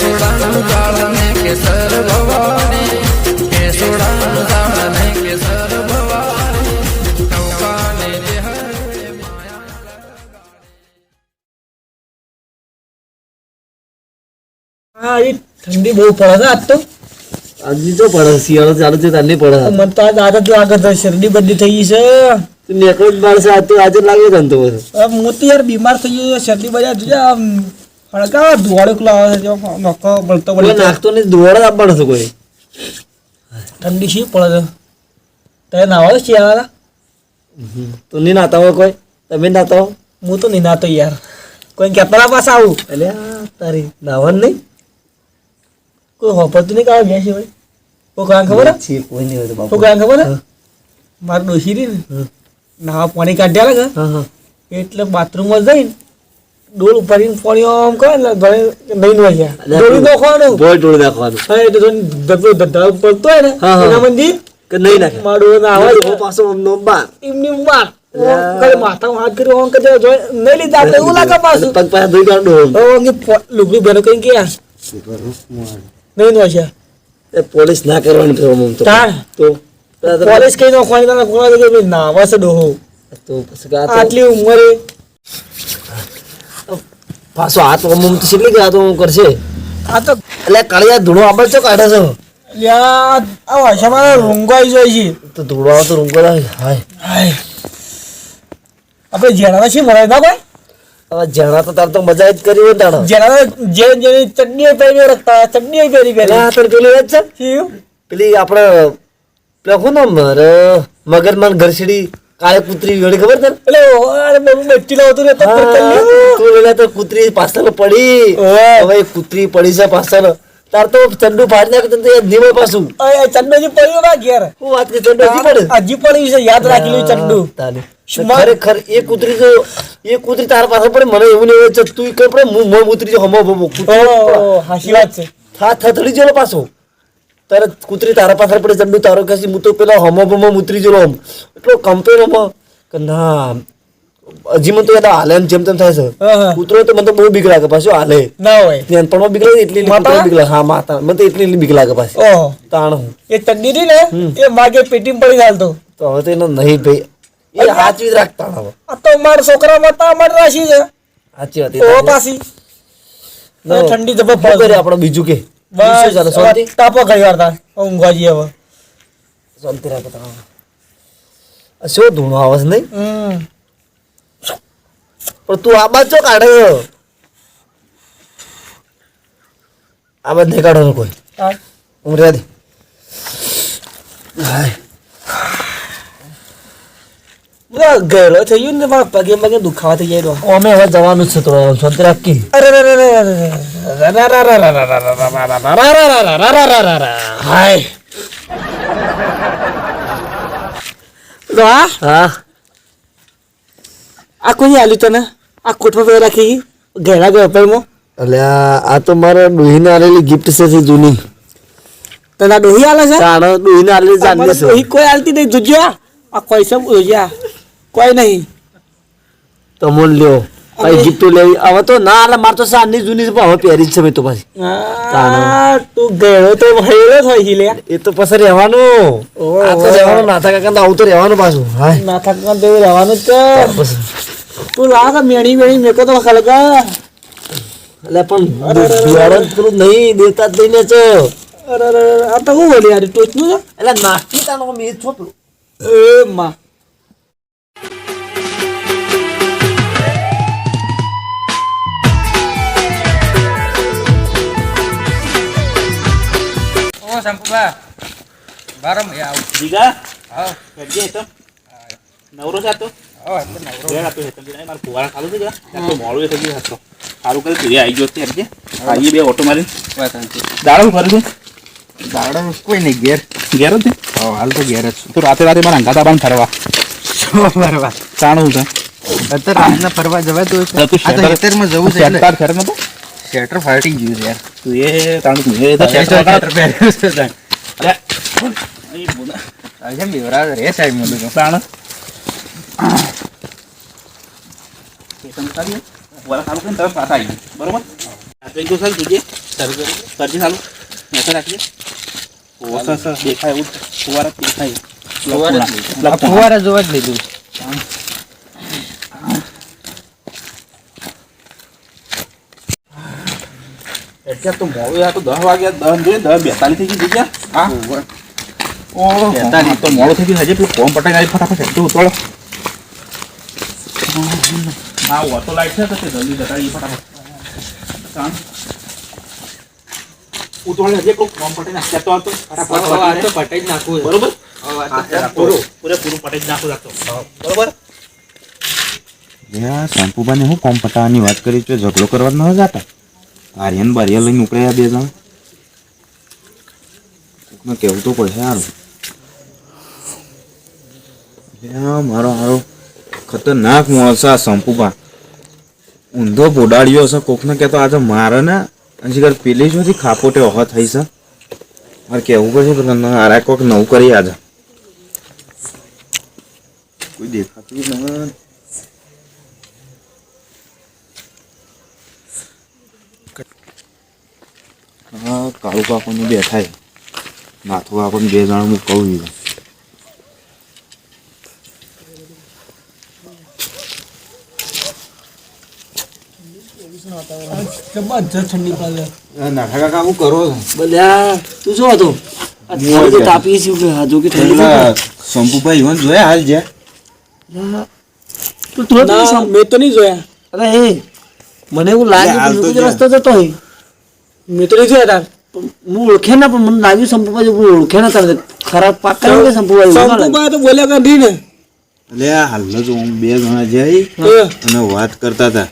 કેસુડાનું ઝાડને કેસર ભવાની કેસુડાનું ઝાડને કેસર ભવાની નૌકાને જે હરે હા એ ઠંડી બહુ પડે છે આજ તો આજની તો પડે શિયાળો ચાલુ છે તારની પડે મને તો આજ આદત લાગે છે શરદી બધી થઈ ગઈ છે નેકળો જ માણસ આજ તો આજે લાગે તને તો બધું હું તો યાર બીમાર થઈ ગયો શરદી બજા જોજે આમ હળકા ધોવાળો લાવે છે નોકો બળતો કોઈ બળતો નાખતો નહીં દોડા આપવાનો છે કોઈ ઠંડી શી પડે છે તે નાવા શિયાળા તો નહીં નાતા હોય કોઈ તમે નાતા હો હું તો નહીં નાતો યાર કોઈ કહેતા પાસે આવું એટલે આ તારી નાવાનું નહીં કોઈ હોપરતું નહીં કાઢે બેસી ભાઈ કોઈ કાં ખબર છે કોઈ નહીં હોય તો કોઈ બાપુ કાં ખબર મારે ડોસી રહી ને નાવા પાણી કાઢ્યા લાગે હા હા એટલે બાથરૂમમાં જઈને ડોલ ભરીને પાણી આમ કરે ને નહીં વાગ્યા ડોળી નાખવાનું બોય ટોળી નાખવાનું હા એટલે ધંધા પડતો હોય ને હા, હા. એના મંદિર કે નહીં નાખે મારું ના આવા આવે પાછો આમનો બાર એમની માર કઈ માથા હાથ કર્યો આમ કરે નહીં લીધા આપણે એવું લાગે પાછું પગ પાસે ધોઈ કાઢો લુગડું ભેરો કઈ ગયા નહીં વાગ્યા એ પોલીસ ના કરવાની તો આમ તો તાણ તો કોલેજ કઈ નાખવાની તને કોલેજ કે ના વાસે ડોહો તો પછી આ તો આટલી ઉંમરે પાછો હાથ આમ તો શીખલી ગયા તો આમ કરશે આ તો એટલે કળિયા ધૂળો આપણે ચો કાઢે છે લ્યા આ વાસામાં રૂંગાઈ જાય છે તો ધૂળો આવે તો રૂંગો લાગે હાય હાય આપણે જેણા શી મળે ના કોઈ હવે જણા તો તાર તો મજા જ કરી હોય તાણ જેના જે જેની ચટણી પહેરી રખતા ચટણી પહેરી એટલે પહેરી આ તને પેલી વાત છે શી પેલી આપણે પેલા કોણ નામ મારે મગરમાન ઘરસડી કાળે કૂતરી વેડી ખબર તને એટલે અરે બહુ બેટી લાવતો ને તો તું વેલા તો કૂતરી પાછળ પડી ઓય. હવે એ કૂતરી પડી છે પાછળ તાર તો ચંડુ ફાડી નાખે તને તો યાદ નહીં હોય પાછું એ ચંડુજી પડ્યો ના ઘેર હું વાત કે ચંડુ હજી પડે હજી પડી છે યાદ રાખી લ્યું ચંડુ તાને શું ખરેખર એ કૂતરી તારા પાછળ પડે મને એવું નહીં હોય તું કઈ પડે હું મોં ઉતરી જાઉં હમો ભમો ઓ હાસી વાત છે હા થથડી જેલો પાછો તારે કૂતરી તારા પાછળ પડે ચંડુ તારો કસી હું તો પેલા હમો ભમો ઉતરી જેલો આમ એટલો કંપેરોમાં કે ના હજી મને તો યાદ હાલે એમ જેમ તેમ થાય છે હા, હા. કૂતરો તો મને તો બહુ બીક લાગે પાછો હાલે ના હોય નાનપણમાં બીક લાગે એટલી માતા? બીક લાગે હા માતા મને તો એટલી બીક લાગે પાછી ઓહો તાણ હું એ ચડ્ડી રહી ને એ માગે પેટીમાં પડી ચાલતો તો હવે તો એનો નહીં ભાઈ એ સાચવી જ રાખતા હવે આ તો મારા છોકરા માતા મારી રાશી છે સાચી વાત ઓ પાછી ના. ઠંડી શું જબરજસ્ત કરે આપણે બીજું કે શું ચાલે શાંતિ બસ તાપો ઘડી વાર તાર ઊંઘવા જઈએ હવે શાંતિ રાખો તમે આ શું ધૂણો આવે છે નહીં પણ તું આ બાજુ ચો કાઢે આ બાજુ નહીં કાઢવાનું કોઈ હા. હું રહ્યા દે હાય બધા ગયેલો થઈ ગયું ને મારા પગે પગે દુખાવા થઈ જાય તો અમે હવે જવાનું જ છે તો શાંતિ રાખી અરે રે રે રે હાય તો હા આ કોઈ આલ્યું તને આ કોઠમાં પેલા રાખી ઘેરા ગયો પેલમાં એટલે આ તો મારા ડોહીને આલેલી ગિફ્ટ છે જે જૂની તને આ ડોહી આલે છે તાણ ડોહીને આલેલી જાણવી અમારે છે ડોહી કોઈ આલતી નહીં જોજો આ કોઈ સબ જોજ્યા કોઈ નહીં તમોન લ્યો કઈ ગિફ્ટ લેવી હવે તો ના આલે માર તો સાંજની જૂની છે પણ હવે પહેરી જ છે મેં તો પાછી આ તું ગયો તો ભયેલો થઈ ગઈ લે એ તો પછી રહેવાનું આ તો રહેવાનું નાથા કાકા આવું તો રહેવાનું પાછું હાય ના થકવા દેવું રહેવાનું જ છે પછી તું લાગ મેણી મેણી મેકો તો ખલકા એટલે પણ દુવાડો પેલું નહીં દેતા જ નહીં ને છો અરે અરે આ તો હું બોલી યાર ટોચનું છે એટલે નાખી તાનો મેં છો પેલું એ માં ઓ સંપુબા બારમ આવ દીગા હા હેડજે તો નવરો છે તો હા તો નવરો ઘેર આપે છે તમે મારા ફુવારા ખાલું છે જા તો મોડું થઈ ગયું હતો સારું કરી તું આવી ગયો છે હેડજે આઈએ બે ઓટો મારી દાડો ફરું છું દાડો કોઈ નહીં ઘેર ઘેર જ છે હાલ તો ઘેર જ છું તો રાતે મારા અંગાતા બાન ફરવા શું ફરવા ચાણું છે અત્યારે રાતના ફરવા જવાતું તો તું આ તો ખેતરમાં જવું છે એટલે શેટર ફેર નતો શેટર ફાટી ગયું છે યાર તું એ તાણું તું એ તો શેટર શેટર પહેર્યું છે તાણ. અરે એ બોલા આ કેમ બેવરા રે સાહેબ મને તો તાણ એ તમે ચાલીએ ફુવારા ચાલુ કરીને તરત પાછા આવી બરોબર રાત્રે તો ચાલ તુજે કરજે ચાલુ મેસર રાખજે દેખાય એવું ફુવારા દેખાય ફુવારા જોવા જ લીધું. એટલે તો મોડું આ તો 10 વાગ્યા 10 જોઈએ 10:42 થઈ ગઈ જગ્યા. ઓહો 42 તો મોડું થઈ ગયું. હજી પેલું કોમ પટાઈ ગાડી ફટાફટ હેઠું ઉતોળો. હા ઓટો લાઈટ છે તો તે જલ્દી જતા ફટાફટ ઉતોળે. હજી કોઈ કોમ પટાઈ નાખ્યા તો ફટાફટ પટાઈ જ નાખવું. બરોબર પૂરેપૂરું પટાઈ જ નાખું રાખતો બરોબર. શંપુબાને હું કોમ પટાવાની વાત કરી છે, ઝઘડો કરવા ન જતા. આર્યન બારિયા લઈને ઉપડ્યા બે જણ. કોકને કહેવું તો પડશે સારું. મારો હારો ખતરનાક માણસ આ શંપુબા. ઊંધો બોડાડ્યો હશે. કોકને કહેતો આજે મારે ને હજી પેલી જોથી ખાપોટે ઓહ થઈ છે. મારે કહેવું પડશે કે આરા કોક નવું કરી આજે. કોઈ દેખાતું નહીં. હા કાળુ કાકોને બેઠાય નાથું કાકોને બે જણ હું કહું છું. જબરજસ્ત ઠંડી પડે. નાથા કાકા હું કરો છો? બલ્યા તું શું હતો આ થાળી તો તાપી છે કે હાજો કે ઠંડી પેલા શંપુભાઈ ઈવન જોયા હાલ છે? તું તું ના, મેં તો નહીં જોયા. અરે એ મને એવું લાગ્યું હાલ કે તો લોકો જો. રસ્તો જતો હોય. મેં તો નહીં જોયા તાર. હું ઓળખે ના પણ મને લાગ્યું સંપુભાઈ હું ઓળખે ના તારે ખરાબ પાક કર્યો કે સંપુભાઈ શંકુબા તો બોલ્યા કરી ને. એટલે હાલ જ હું બે જણા જઈ હા. અને વાત કરતા હતા.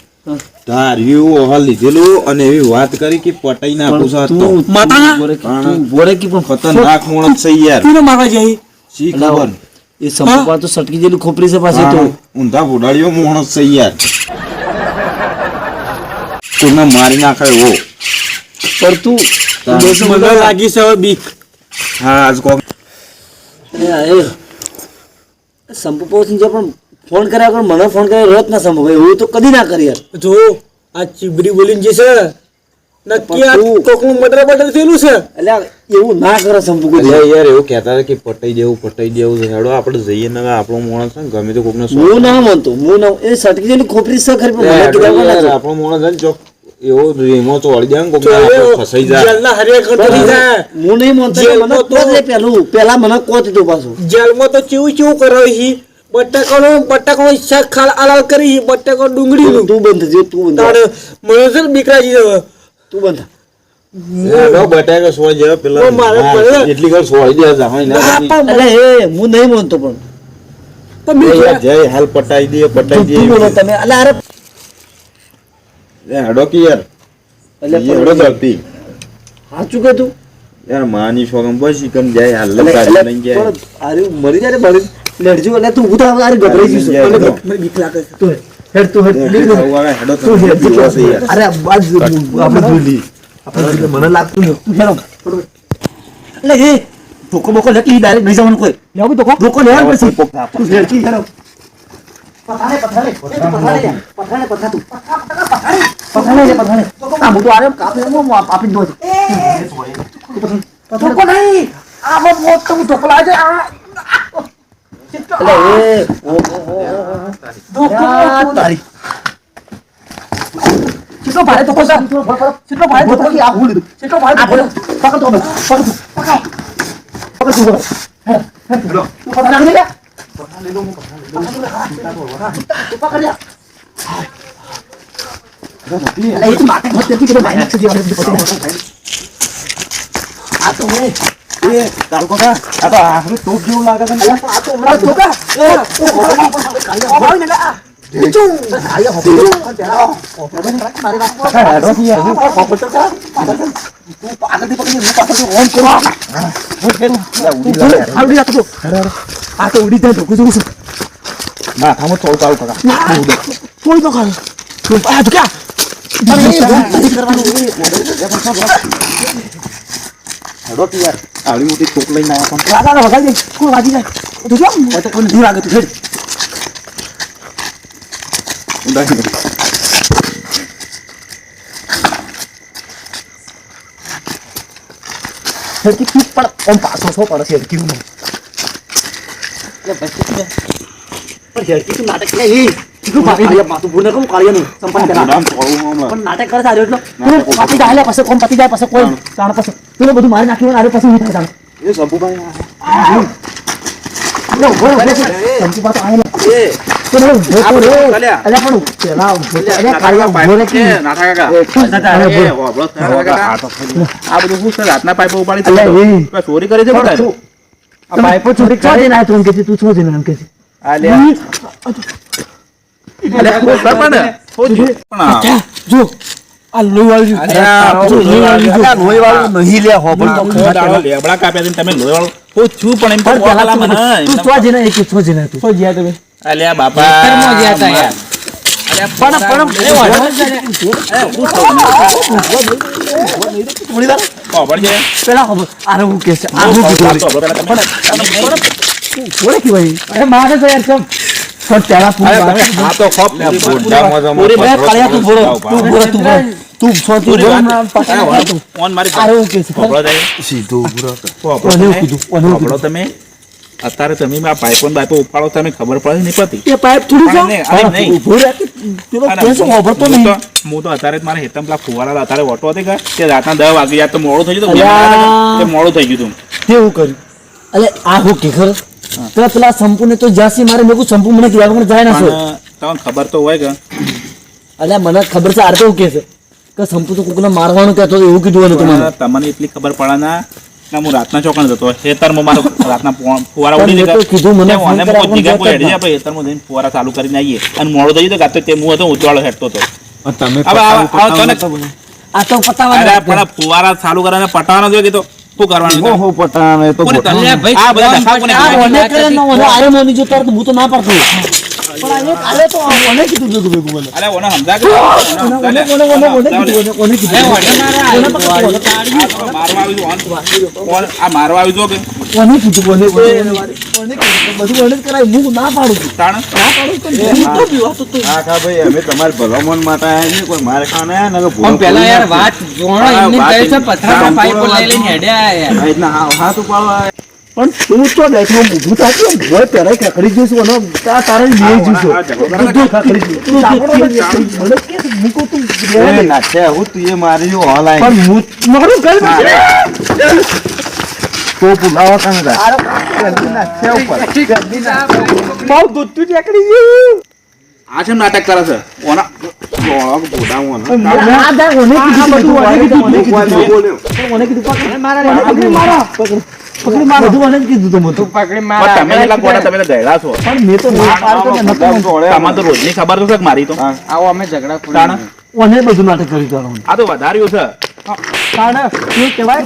તાર એવું હાલ લીધેલું અને એવી વાત કરી કે પટાઈ નાખું છે આજ તો. માતા બોરે કી પણ ખતરનાક માણસ છે યાર. તું મારવા જાય. શી ખબર એ સંપુભા તો સટકી જેલી ખોપરી છે પાછી તો ઊંધા બોડાડ્યો માણસ છે યાર. કોઈને મારી નાખાય એવો. પર તું મને લાગી છે હવે બીક. હા આજ કોક સંપુભા જે પણ ફોન કર્યા વગર મને ફોન કર્યો રત ના સંપુભાઈ એવું તો કદી ના કરી યાર. જો આ ચીબરી બોલીને જે છે નક્કી આ તું- કોકનું મટર બટર થયેલું છે. એટલે એવું ના કરે સંપુભાઈ. અલ્યા યાર એવું કહેતા હતા કે પટાઈ દેવું છે. હેડો આપણે જઈએ ને આપણો માણસ છે ને ગમે તે કોકને હું ના માનતો હું ના એ સટકી જેલી ખોપરી છે ખરી પણ મને કીધા વગર ના યાર જાય. આપણો માણસ છે ને ચોક એવો એમાં ચોળી દે ને કોકને તો આપણે એ ફસાઈ જાય. જેલના હરિયા કરતો થઈ જાય. હું નહીં માનતો જેલમાં મને તો- કોત લે પેલા મને કોત દીધું પાછું. જેલમાં તો કેવું કેવું કરાવી છે. બટાકાનો શાક આલાલ કરી છે. બટાકો ડુંગળીનું. તું બંધ થજે તું બંધ તારે મને છે ને બીક લાગી છે હવે. તું બંધ હેડો બટાકા સોળી જેવા પેલા ઓ મારે હા, પડે. એટલી ઘર સોળી દે છે. હા, ના, એટલે એ હું નહીં માનતો પણ પણ બીક યાર, લાગે. જય હાલ પટાઈ દે તું બોલો તમે એટલે અરે હેડો કે યાર એટલે હેડો ધરતી સાચું કે તું યાર માની શોગમ બસ ઈકન જાય હાલ એટલે કાઢી લઈને જાય. પણ અરે મરી જાય ને મરી લેડજો એટલે તું ઉધા અરે ગભરાઈ જઈશ જાય, એટલે હેડો. મને બીક લાગે છે. તું હેડ તું હેડ હેડ, લીધું. હેડ, હેડો તું તમે હેડ પીવો છે યાર. અરે બાજ આપણે ભૂલી આપણે મને લાગતું નહીં તું હેરો એટલે એ ધોકો બોકો લેતી ડાયરેક્ટ નહીં જવાનું કોઈ લેવું ધોકો લેવાનું પછી તું હેડથી હેરો પથાણે આ મોટો આરે કાપી હું આપી દો ધોકો નહીં આ મોટ તો ધોકો લાગે આ એટલે એ ધોકો તારી કેટલો ભારે ધોકો છે કેટલો ભારે ધોકો કે આ ભૂલ કેટલો ભારે ધોકો પકડ તો પકડ તું પકડ નાખ દે એ તો માથે મત દેતી કે ભાઈ નાખ દે આ તો મે એ તાલ કોકા આ તો આખરે ટોપ જેવું લાગે છે આ તો હમણાં ધોકા ઓય ને આ તું આયા હો તું મારી વાત હેડો થી હું પકડ તો તું પાગલ થી પકડી હું પાગલ ઓન કરો આવડી રાખો આ તો ઉડી જાય ધોકો જોઉં છું માથામાં થોડું કાળું કાકા થોડું તો કાળું તું આ તો ક્યાં હેડો કે યાર આવડી મોટી ટોપ લઈને આવ્યા પણ રાગા વગાડી દે કોઈ વાગી જાય તું જો તો કોઈ નહીં લાગે તું હેડ ઊંડાઈ હેડકી તું પણ આમ પાછો છો પડે છે હેડકી નું પણ હેડકી તું નાટક લે એ તું પાછી માતું ભૂને કહું કાળિયાનું સંપાદન કરા પણ નાટક કરે સારું એટલે તું પાછી જાય પછી કોમ પતી જાય પછી કોઈ તાણ પછી તું બધું મારી નાખ્યું આરે પછી હું થાય એ શંભુભાઈ સંપુબા તો આયા ચોરી કરે છે પાઇપો ચોરી કરી ના તું કે તું છો જઈને એમ કે જો આ લોહી વાળું નહીં લે હો પણ લેબડા કાપ્યા છે તમે લોહી વાળું છું પણ એમ તું છો જઈને એક છો જઈને તું છો ગયા તમે અલ્યા બાપા કર્મો ગયા તા યાર પેલા આરે હું કે છે આ હું કીધું બોલે કે ભાઈ અરે મારે તો યાર કેમ પણ પેલા તું તમે અત્યારે તમે આ પાઇપો બાઇપો ઉપાડો તમે ખબર પડે નહીં પડતી એ પાઇપ થોડી હું તો અત્યારે મારે હેતમ પેલા ફુવારા અત્યારે ઓટો હતી કે રાતના 10 વાગી જાય તો મોડું થઈ ગયું મોડું થઈ ગયું કેવું કર્યું અરે આ હું કે ખર પેલા સંપૂર્ણ તો જાસી મારે મેં સંપૂ મને કહેવા વગર જાય ના તમને ખબર તો હોય કે અલે મને ખબર છે આરતો કે છે કે સંપૂ તો કોકને મારવાનું કહેતો એવું કીધું હતું તમને એટલી ખબર પડે ના હું રાતના ચોકણ જતો ખેતરમાં મારો રાતના ફુવારા ઉડી કીધું મને ખેતરમાં જઈને ફુવારા ચાલુ કરીને આવીએ અને મોડું થઈ ગયું તો તે હું હતો ઉતવાળો હેઠતો હતો તમે આ તો પતાવા પણ ફુવારા ચાલુ કરીને પટાવાનો જોઈએ તો શું કરવાનું પટાવે તો આ બધા દફા કોને આરે મોની જો તાર તો હું તો ના પાડતો પણ આલે તો ઓને કીધું જો ભેગું મને અરે ઓને સમજા કે મારવા આવી જો કે ઓને કીધું બધું ઓને કરાય હું ના પાડું છું તાણ હા ભાઈ અમે તમારે ભલામણ માટે આવીએ કોઈ મારે ખાને ને પેલા યાર વાત જોણો એમને કહે છે પથરાના પાઇપો લઈ લઈને હેડ્યા યાર હાથ ઉપાડવા પણ તું તો બેઠો ઊભું થાકી ભોય પેરે ખખડી જઈશું અને તારે લઈ જઈશું મૂકો તું નાખે હું તું એ મારી હોલ આવી પણ હું મારું કઈ તો પુલાવા કાને બહુ દૂધ તું નીકળી ગયું આ છે નાટક કરે છે ઓના રોજની ખબર તો છે મારી તો આવો અમે ઝઘડા બધું નાટક કરી દેવાનું આ તો વધાર્યું છે કેવાય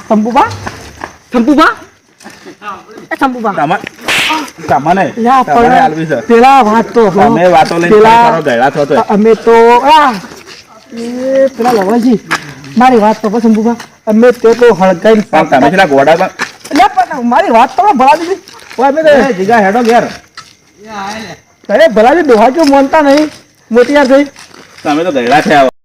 શંભુબા તમને આલવી છે પેલા વાત તો તમે વાતો લઈને ગયડા છો તો અમે તો પેલા લવાજી મારી વાત તો શંભુબા અમે તે તો હળગાઈ તમે પેલા ગોડા મારી વાત તો ભરા દીધી અમે જીગા હેડો ઘેર અરે ભલા દોહા જો માનતા નહીં મોટી યાર થઈ તમે તો ગયડા થયા